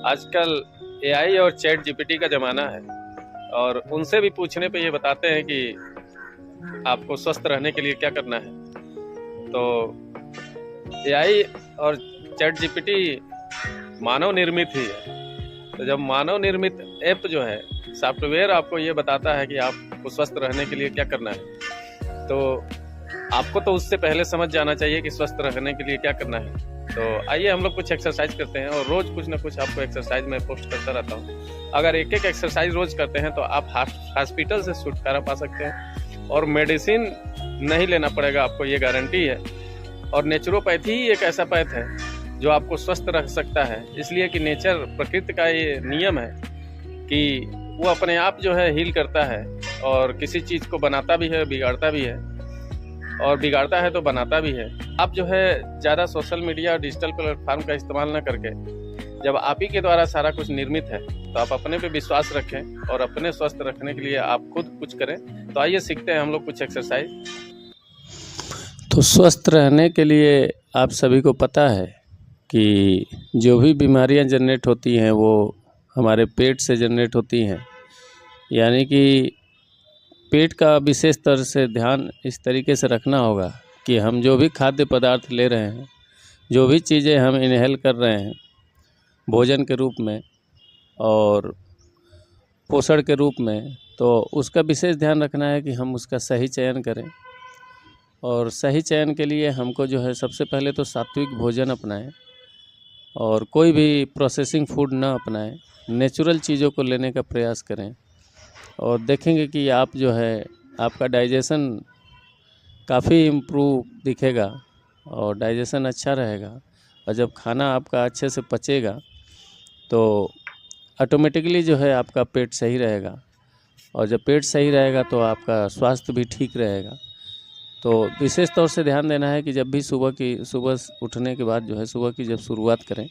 आजकल एआई और chat GPT का ज़माना है और उनसे भी पूछने पे ये बताते हैं कि आपको स्वस्थ रहने के लिए क्या करना है। तो एआई और चैट जीपीटी मानव निर्मित ही है। तो जब मानव निर्मित ऐप जो है, सॉफ्टवेयर आपको ये बताता है कि आपको स्वस्थ रहने के लिए क्या करना है, तो आपको तो उससे पहले समझ जाना चाहिए कि स्वस्थ रहने के लिए क्या करना है। तो आइए हम लोग कुछ एक्सरसाइज करते हैं और रोज कुछ ना कुछ आपको एक्सरसाइज में पोस्ट करता रहता हूँ। अगर एक एक एक्सरसाइज रोज करते हैं तो आप हॉस्पिटल से छुटकारा पा सकते हैं और मेडिसिन नहीं लेना पड़ेगा आपको, ये गारंटी है। और नेचुरोपैथी ही एक ऐसा पैथ है जो आपको स्वस्थ रख सकता है, इसलिए कि नेचर, प्रकृति का ये नियम है कि वो अपने आप जो है हील करता है और किसी चीज़ को बनाता भी है, बिगाड़ता भी है, और बिगाड़ता है तो बनाता भी है। आप जो है ज़्यादा सोशल मीडिया और डिजिटल प्लेटफॉर्म का इस्तेमाल न करके, जब आप ही के द्वारा सारा कुछ निर्मित है तो आप अपने पे विश्वास रखें और अपने स्वस्थ रखने के लिए आप खुद कुछ करें। तो आइए सीखते हैं हम लोग कुछ एक्सरसाइज। तो स्वस्थ रहने के लिए आप सभी को पता है कि जो भी बीमारियां जनरेट होती हैं वो हमारे पेट से जनरेट होती हैं। यानी कि पेट का विशेष तौर से ध्यान इस तरीके से रखना होगा कि हम जो भी खाद्य पदार्थ ले रहे हैं, जो भी चीज़ें हम इनहेल कर रहे हैं भोजन के रूप में और पोषण के रूप में, तो उसका विशेष ध्यान रखना है कि हम उसका सही चयन करें। और सही चयन के लिए हमको जो है सबसे पहले तो सात्विक भोजन अपनाएं और कोई भी प्रोसेसिंग फूड ना अपनाएं, नेचुरल चीज़ों को लेने का प्रयास करें और देखेंगे कि आप जो है आपका डाइजेशन काफ़ी इम्प्रूव दिखेगा और डाइजेशन अच्छा रहेगा। और जब खाना आपका अच्छे से पचेगा तो ऑटोमेटिकली जो है आपका पेट सही रहेगा, और जब पेट सही रहेगा तो आपका स्वास्थ्य भी ठीक रहेगा। तो विशेष तौर से ध्यान देना है कि जब भी सुबह उठने के बाद जो है सुबह की जब शुरुआत करें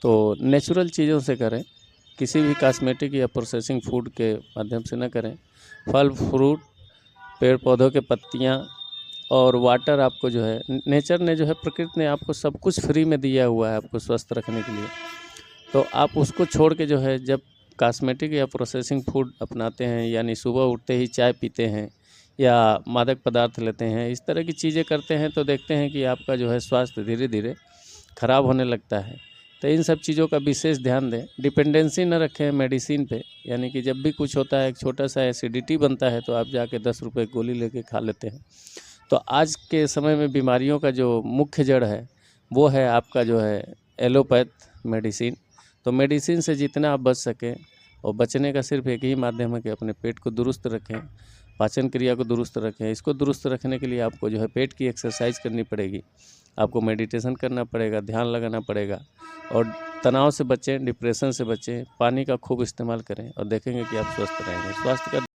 तो नेचुरल चीज़ों से करें, किसी भी कॉस्मेटिक या प्रोसेसिंग फूड के माध्यम से न करें। फल फ्रूट, पेड़ पौधों के पत्तियाँ और वाटर आपको जो है नेचर ने जो है प्रकृति ने आपको सब कुछ फ्री में दिया हुआ है आपको स्वस्थ रखने के लिए। तो आप उसको छोड़ के जो है जब कॉस्मेटिक या प्रोसेसिंग फूड अपनाते हैं, यानी सुबह उठते ही चाय पीते हैं या मादक पदार्थ लेते हैं, इस तरह की चीज़ें करते हैं, तो देखते हैं कि आपका जो है स्वास्थ्य धीरे धीरे ख़राब होने लगता है। तो इन सब चीज़ों का विशेष ध्यान दें। डिपेंडेंसी न रखें मेडिसिन पे, यानी कि जब भी कुछ होता है, एक छोटा सा एसिडिटी बनता है तो आप जाके 10 रुपये गोली लेके खा लेते हैं। तो आज के समय में बीमारियों का जो मुख्य जड़ है वो है आपका जो है एलोपैथ मेडिसिन। तो मेडिसिन से जितना आप बच सकें, और बचने का सिर्फ एक ही माध्यम है कि अपने पेट को दुरुस्त रखें, पाचन क्रिया को दुरुस्त रखें। इसको दुरुस्त रखने के लिए आपको जो है पेट की एक्सरसाइज करनी पड़ेगी, आपको मेडिटेशन करना पड़ेगा, ध्यान लगाना पड़ेगा, और तनाव से बचें, डिप्रेशन से बचें, पानी का खूब इस्तेमाल करें और देखेंगे कि आप स्वस्थ रहेंगे। स्वास्थ्य का